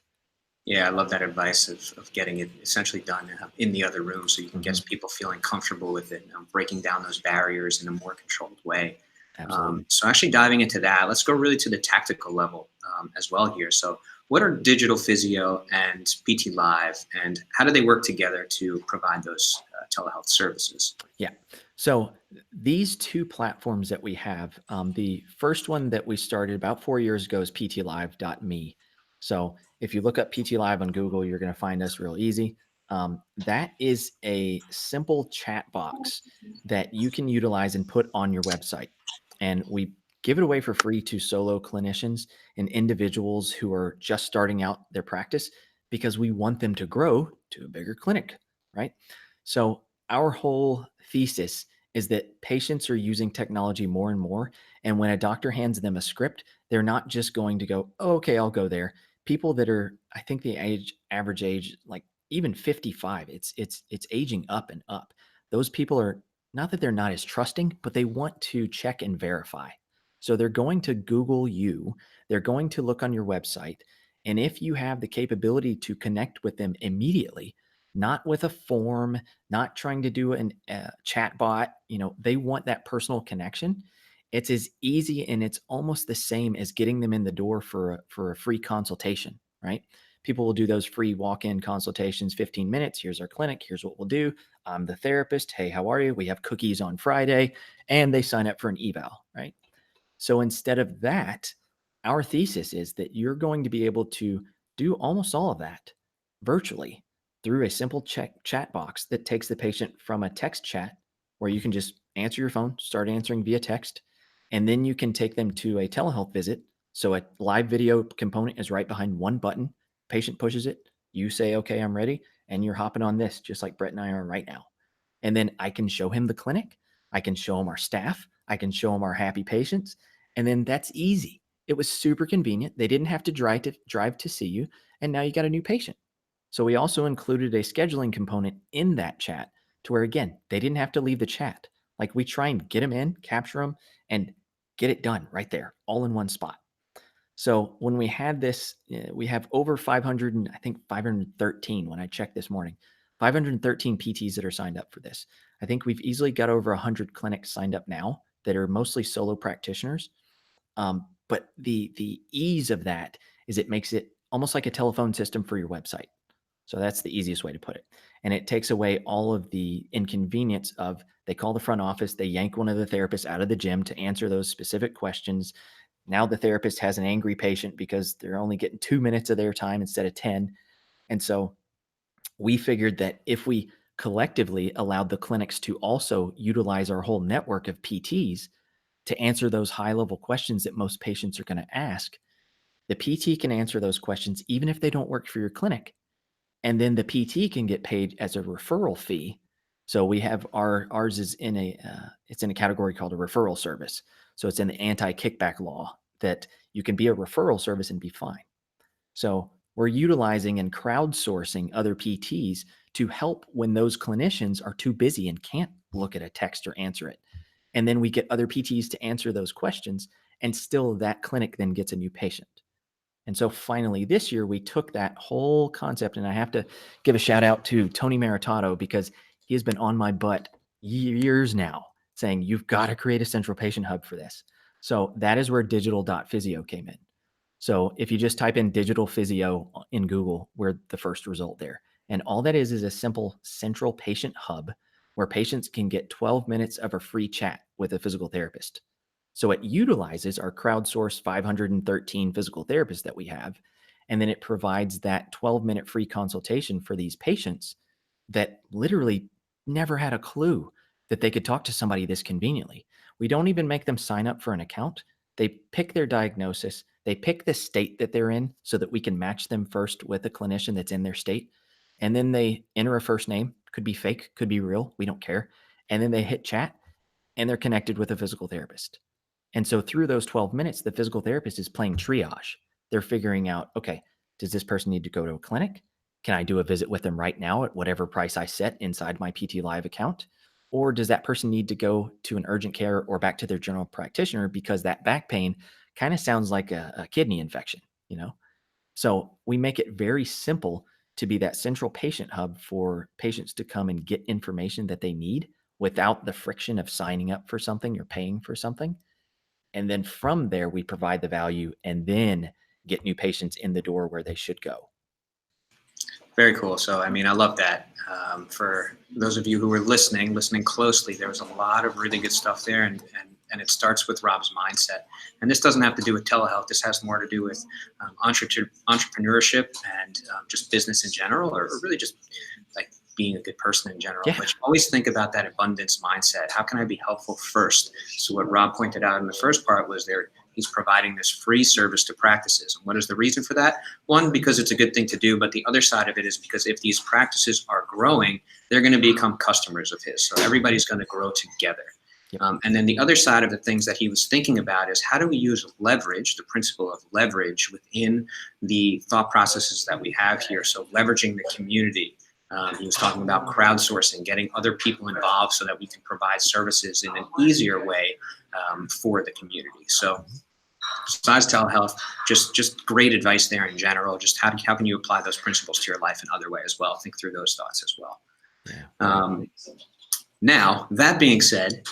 Yeah, I love that advice of getting it essentially done in the other room so you can get people feeling comfortable with it, breaking down those barriers in a more controlled way. Absolutely. So actually diving into that, let's go really to the tactical level as well here. So what are Digital Physio and PT Live, and how do they work together to provide those telehealth services? Yeah. So these two platforms that we have, the first one that we started about 4 years ago is ptlive.me. So if you look up PT Live on Google, you're going to find us real easy. That is a simple chat box that you can utilize and put on your website. And we give it away for free to solo clinicians and individuals who are just starting out their practice because we want them to grow to a bigger clinic, right? So our whole thesis is that patients are using technology more and more. And when a doctor hands them a script, they're not just going to go, oh, okay, I'll go there. People that are, I think the average age, like even 55, it's aging up and up. Those people are not that they're not as trusting, but they want to check and verify. So they're going to Google you, they're going to look on your website. And if you have the capability to connect with them immediately, not with a form, not trying to do a chat bot, they want that personal connection. It's as easy and it's almost the same as getting them in the door for a free consultation, right? People will do those free walk-in consultations, 15 minutes. Here's our clinic. Here's what we'll do. I'm the therapist. Hey, how are you? We have cookies on Friday. And they sign up for an eval, right? So instead of that, our thesis is that you're going to be able to do almost all of that virtually through a simple chat box that takes the patient from a text chat where you can just answer your phone, start answering via text, and then you can take them to a telehealth visit. So a live video component is right behind one button. Patient pushes it. You say, okay, I'm ready. And you're hopping on this just like Brett and I are right now. And then I can show him the clinic. I can show him our staff. I can show him our happy patients. And then that's easy. It was super convenient. They didn't have to drive to see you. And now you got a new patient. So we also included a scheduling component in that chat to where, again, they didn't have to leave the chat. Like we try and get them in, capture them, and get it done right there, all in one spot. So when we had this, we have over 500, and I think 513 when I checked this morning, 513 PTs that are signed up for this. I think we've easily got over 100 clinics signed up now that are mostly solo practitioners. But the ease of that is it makes it almost like a telephone system for your website. So that's the easiest way to put it. And it takes away all of the inconvenience of they call the front office, they yank one of the therapists out of the gym to answer those specific questions. Now the therapist has an angry patient because they're only getting 2 minutes of their time instead of 10. And so we figured that if we collectively allowed the clinics to also utilize our whole network of PTs to answer those high level questions that most patients are going to ask, the PT can answer those questions even if they don't work for your clinic. And then the PT can get paid as a referral fee. So we have ours is in a it's in a category called a referral service. So it's in the anti-kickback law that you can be a referral service and be fine. So we're utilizing and crowdsourcing other PTs to help when those clinicians are too busy and can't look at a text or answer it. And then we get other PTs to answer those questions, and still that clinic then gets a new patient. And so finally this year we took that whole concept, and I have to give a shout out to Tony Maritato because he has been on my butt years now saying you've got to create a central patient hub for this. So that is where digital.physio came in. So if you just type in digital physio in Google, we're the first result there. And all that is a simple central patient hub where patients can get 12 minutes of a free chat with a physical therapist. So it utilizes our crowdsourced 513 physical therapists that we have. And then it provides that 12-minute free consultation for these patients that literally never had a clue that they could talk to somebody this conveniently. We don't even make them sign up for an account. They pick their diagnosis, they pick the state that they're in so that we can match them first with a clinician that's in their state. And then they enter a first name, could be fake, could be real, we don't care. And then they hit chat and they're connected with a physical therapist. And so through those 12 minutes, the physical therapist is playing triage. They're figuring out, okay, does this person need to go to a clinic? Can I do a visit with them right now at whatever price I set inside my PT Live account? Or does that person need to go to an urgent care or back to their general practitioner because that back pain kind of sounds like a kidney infection, you know? So we make it very simple to be that central patient hub for patients to come and get information that they need without the friction of signing up for something or paying for something. And then from there, we provide the value and then get new patients in the door where they should go. Very cool. So, I mean, I love that. For those of you who were listening closely, there was a lot of really good stuff there, and it starts with Rob's mindset. And this doesn't have to do with telehealth. This has more to do with entrepreneurship and just business in general, or really just like being a good person in general. Yeah. But you always think about that abundance mindset. How can I be helpful first? So what Rob pointed out in the first part was he's providing this free service to practices. And what is the reason for that? One, because it's a good thing to do, but the other side of it is because if these practices are growing, they're going to become customers of his. So everybody's going to grow together. Yep. And then the other side of the things that he was thinking about is how do we use leverage, the principle of leverage within the thought processes that we have here. So leveraging the community. He was talking about crowdsourcing, getting other people involved so that we can provide services in an easier way for the community. So besides telehealth, just great advice there in general. Just how can you apply those principles to your life in other ways as well? Think through those thoughts as well. Yeah. Now, that being said,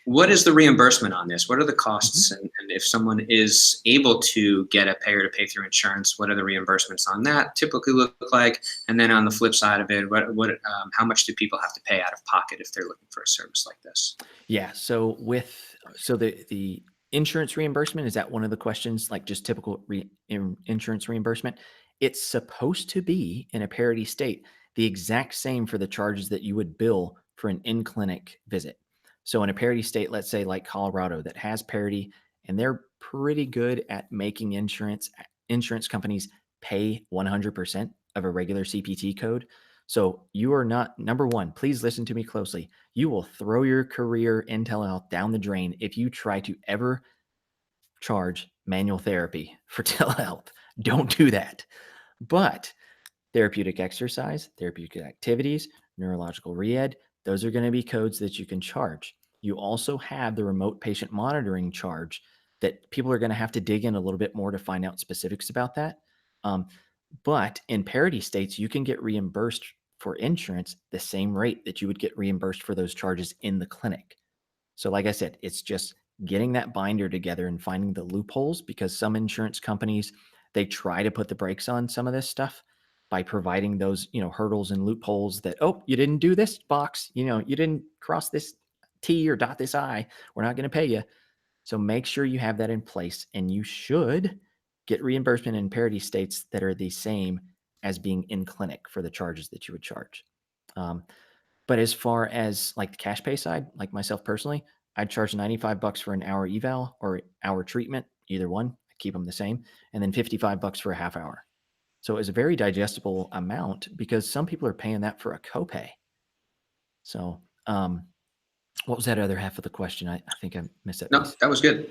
what is the reimbursement on this? What are the costs? And if someone is able to get a payer to pay through insurance, what are the reimbursements on that typically look like? And then on the flip side of it, how much do people have to pay out of pocket if they're looking for a service like this? Yeah. So the insurance reimbursement, is that one of the questions, like just typical insurance reimbursement? It's supposed to be in a parity state, the exact same for the charges that you would bill for an in-clinic visit. So in a parity state, let's say like Colorado that has parity, and they're pretty good at making insurance companies pay 100% of a regular CPT code. So you are not, number one, please listen to me closely. You will throw your career in telehealth down the drain if you try to ever charge manual therapy for telehealth. Don't do that. But therapeutic exercise, therapeutic activities, neurological re-ed, those are going to be codes that you can charge. You also have the remote patient monitoring charge that people are going to have to dig in a little bit more to find out specifics about that. But in parity states, you can get reimbursed for insurance the same rate that you would get reimbursed for those charges in the clinic. So like I said, it's just getting that binder together and finding the loopholes, because some insurance companies, they try to put the brakes on some of this stuff by providing those, hurdles and loopholes that, oh, you didn't do this box, you didn't cross this T or dot this I, we're not going to pay you. So make sure you have that in place, and you should get reimbursement in parity states that are the same as being in clinic for the charges that you would charge. But as far as like the cash pay side, like myself personally, I'd charge $95 for an hour eval or hour treatment, either one. I keep them the same, and then $55 for a half hour. So it's a very digestible amount, because some people are paying that for a copay. So, what was that other half of the question? I think I missed that No, piece. that was good.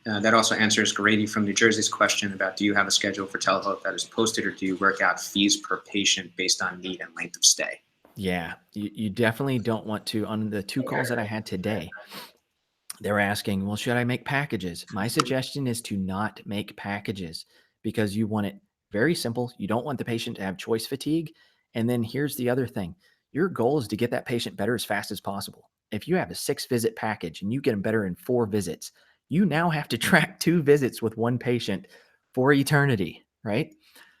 That also answers Grady from New Jersey's question about, do you have a schedule for telehealth that is posted, or do you work out fees per patient based on need and length of stay? Yeah, you definitely don't want to. On the 2 calls that I had today, they were asking, well, should I make packages? My suggestion is to not make packages, because you want it very simple. You don't want the patient to have choice fatigue. And then here's the other thing. Your goal is to get that patient better as fast as possible. If you have a 6-visit package and you get them better in 4 visits, you now have to track 2 visits with 1 patient for eternity, right?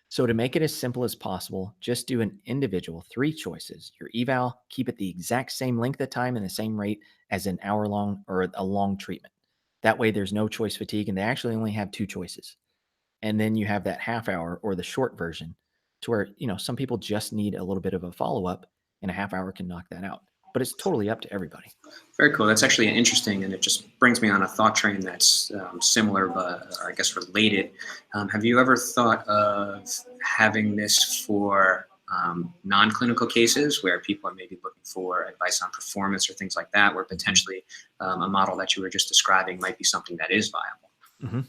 So to make it as simple as possible, just do an individual 3 choices. Your eval, keep it the exact same length of time and the same rate as an hour long or a long treatment. That way there's no choice fatigue, and they actually only have 2 choices. And then you have that half hour or the short version, to where, some people just need a little bit of a follow-up, and a half hour can knock that out. But it's totally up to everybody. Very cool. That's actually interesting, and it just brings me on a thought train that's similar, but or I guess related. Have you ever thought of having this for non-clinical cases, where people are maybe looking for advice on performance or things like that, where potentially a model that you were just describing might be something that is viable?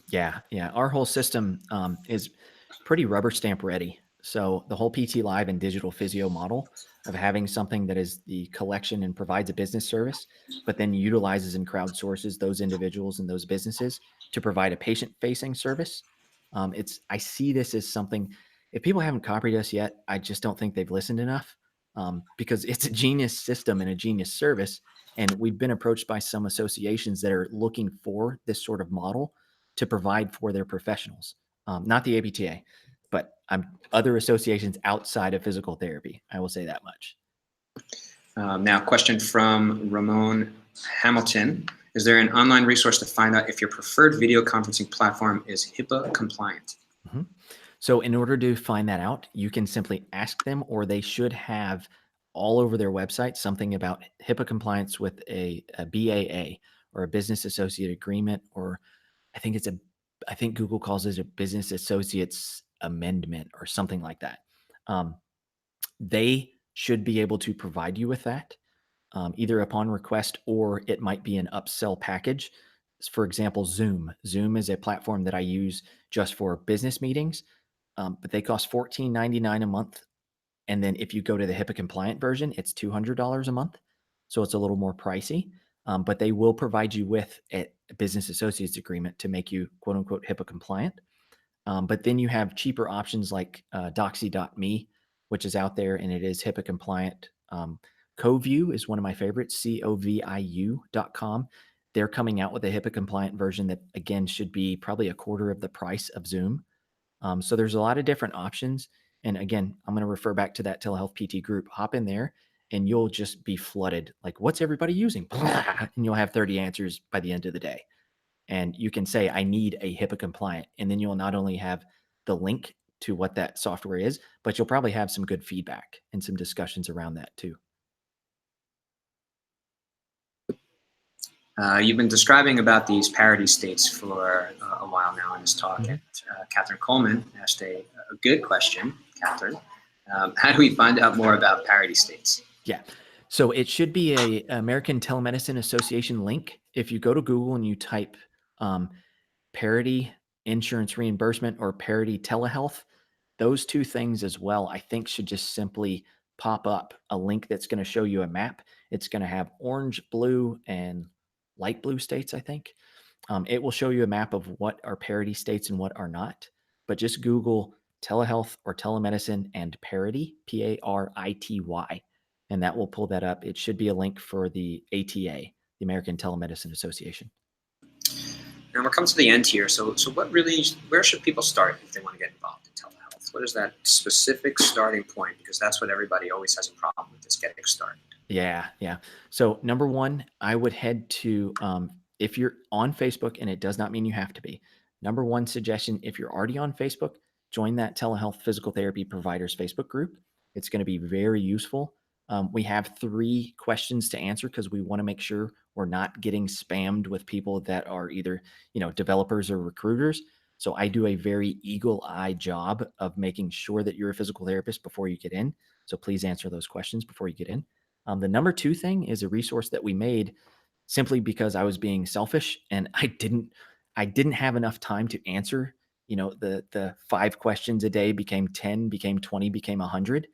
Yeah, yeah. Our whole system is pretty rubber stamp ready. So the whole PT Live and digital physio model of having something that is the collection and provides a business service, but then utilizes and crowdsources those individuals and those businesses to provide a patient-facing service. I see this as something. If people haven't copied us yet, I just don't think they've listened enough, because it's a genius system and a genius service. And we've been approached by some associations that are looking for this sort of model to provide for their professionals, not the APTA, but other associations outside of physical therapy. I will say that much. Now, question from Ramon Hamilton. Is there an online resource to find out if your preferred video conferencing platform is HIPAA compliant? Mm-hmm. So in order to find that out, you can simply ask them, or they should have all over their website something about HIPAA compliance with a BAA, or a business associate agreement, or I think Google calls it a business associates amendment or something like that. They should be able to provide you with that, either upon request, or it might be an upsell package. For example, Zoom. Zoom is a platform that I use just for business meetings, but they cost $14.99 a month. And then if you go to the HIPAA compliant version, it's $200 a month. So it's a little more pricey, but they will provide you with a business associates agreement to make you quote unquote HIPAA compliant. But then you have cheaper options like Doxy.me, which is out there and it is HIPAA compliant. CoView is one of my favorites, COVIU.com. They're coming out with a HIPAA compliant version that, again, should be probably a quarter of the price of Zoom. So there's a lot of different options. And again, I'm going to refer back to that telehealth PT group. Hop in there and you'll just be flooded. Like, what's everybody using? And you'll have 30 answers by the end of the day. And you can say, I need a HIPAA compliant. And then you'll not only have the link to what that software is, but you'll probably have some good feedback and some discussions around that too. You've been describing about these parity states for a while now in this talk. Mm-hmm. And Catherine Coleman asked a good question. Catherine, how do we find out more about parity states? Yeah. So it should be a American Telemedicine Association link. If you go to Google and you type parity insurance reimbursement or parity telehealth, those 2 things as well, I think, should just simply pop up a link that's going to show you a map. It's going to have orange, blue, and light blue states, I think. It will show you a map of what are parity states and what are not. But just Google telehealth or telemedicine and parity, parity, and that will pull that up. It should be a link for the ATA, the American Telemedicine Association. And we're coming to the end here. So where should people start if they want to get involved in telehealth? What is that specific starting point? Because that's what everybody always has a problem with, is getting started. Yeah. So number one, I would head to, if you're on Facebook, and it does not mean you have to be, number one suggestion, if you're already on Facebook, join that Telehealth Physical Therapy Providers Facebook group. It's going to be very useful. We have 3 questions to answer because we want to make sure we're not getting spammed with people that are either, developers or recruiters. So I do a very eagle-eye job of making sure that you're a physical therapist before you get in. So please answer those questions before you get in. The number 2 thing is a resource that we made simply because I was being selfish and I didn't have enough time to answer. The 5 questions a day became 10, became 20, became 100.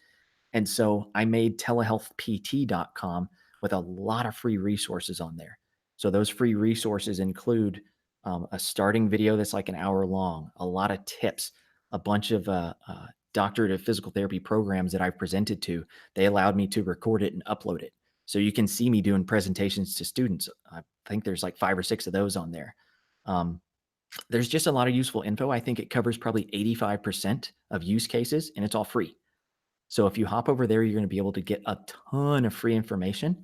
And so I made telehealthpt.com with a lot of free resources on there. So those free resources include a starting video that's like an hour long, a lot of tips, a bunch of doctorate of physical therapy programs that I've presented to. They allowed me to record it and upload it. So you can see me doing presentations to students. I think there's like 5 or 6 of those on there. There's just a lot of useful info. I think it covers probably 85% of use cases, and it's all free. So if you hop over there, you're going to be able to get a ton of free information.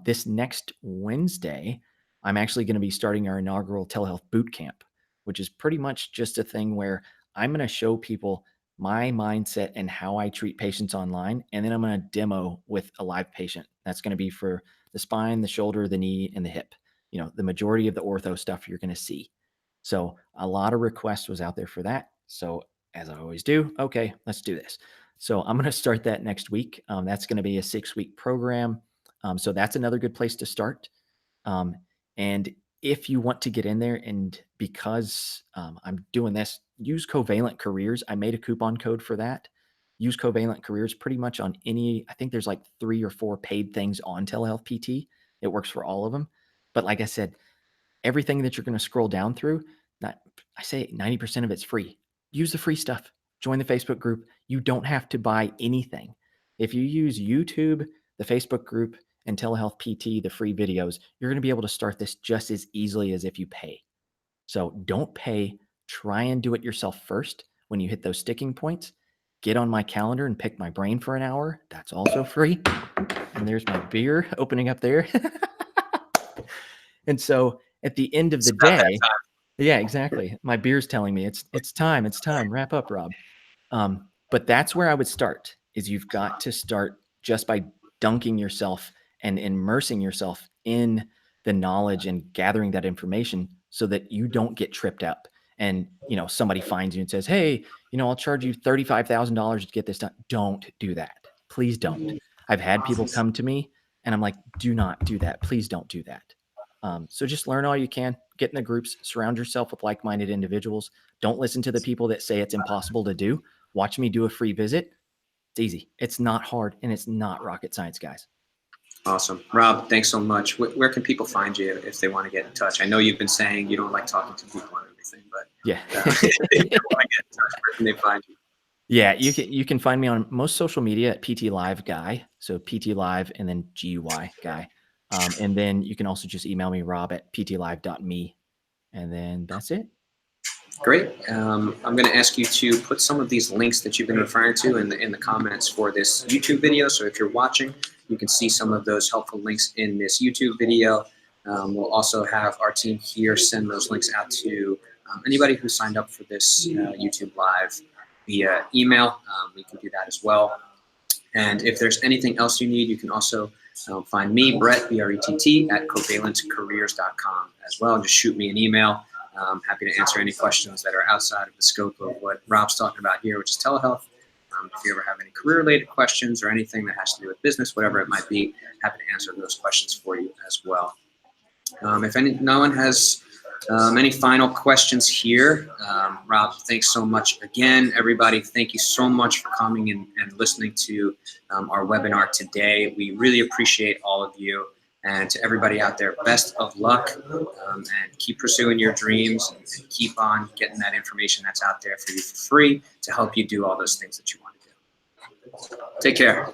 This next Wednesday, I'm actually going to be starting our inaugural telehealth boot camp, which is pretty much just a thing where I'm going to show people my mindset and how I treat patients online. And then I'm going to demo with a live patient. That's going to be for the spine, the shoulder, the knee, and the hip. The majority of the ortho stuff you're going to see. So a lot of requests was out there for that. So as I always do, okay, let's do this. So I'm going to start that next week. That's going to be a 6-week program. So that's another good place to start. And if you want to get in there, and because I'm doing this, use Covalent Careers. I made a coupon code for that. Use Covalent Careers pretty much on any, I think there's like 3 or 4 paid things on Telehealth PT. It works for all of them. But like I said, everything that you're going to scroll down through, I say 90% of it's free. Use the free stuff. Join the Facebook group. You don't have to buy anything. If you use YouTube, the Facebook group, and Telehealth PT, the free videos, you're going to be able to start this just as easily as if you pay. So don't pay. Try and do it yourself first. When you hit those sticking points, get on my calendar and pick my brain for an hour. That's also free. And there's my beer opening up there. And so at the end of the day, yeah, exactly. My beer's telling me it's time. Wrap up, Rob. But that's where I would start, is you've got to start just by dunking yourself and immersing yourself in the knowledge and gathering that information so that you don't get tripped up. And, somebody finds you and says, hey, I'll charge you $35,000 to get this done. Don't do that. Please don't. I've had people come to me and I'm like, do not do that. Please don't do that. So just learn all you can, get in the groups, surround yourself with like-minded individuals. Don't listen to the people that say it's impossible to do. Watch me do a free visit. It's easy. It's not hard, and it's not rocket science, guys. Awesome. Rob, thanks so much. Where can people find you if they want to get in touch? I know you've been saying you don't like talking to people and everything, but yeah, if they want to get in touch, where can they find you? Yeah, you can find me on most social media at PT Live Guy. So PT Live and then GUI Guy. And then you can also just email me, rob@ptlive.me. And then that's it. Great. I'm going to ask you to put some of these links that you've been referring to in the comments for this YouTube video. So if you're watching, you can see some of those helpful links in this YouTube video. We'll also have our team here send those links out to anybody who signed up for this YouTube Live via email. We can do that as well. And if there's anything else you need, you can also find me, Brett, B-R-E-T-T, at covalentcareers.com as well. Just shoot me an email. I'm happy to answer any questions that are outside of the scope of what Rob's talking about here, which is telehealth. If you ever have any career-related questions or anything that has to do with business, whatever it might be, happy to answer those questions for you as well. If no one has any final questions here, Rob, thanks so much again. Everybody, thank you so much for coming and listening to our webinar today. We really appreciate all of you. And to everybody out there, best of luck, and keep pursuing your dreams, and keep on getting that information that's out there for you for free to help you do all those things that you want to do. Take care.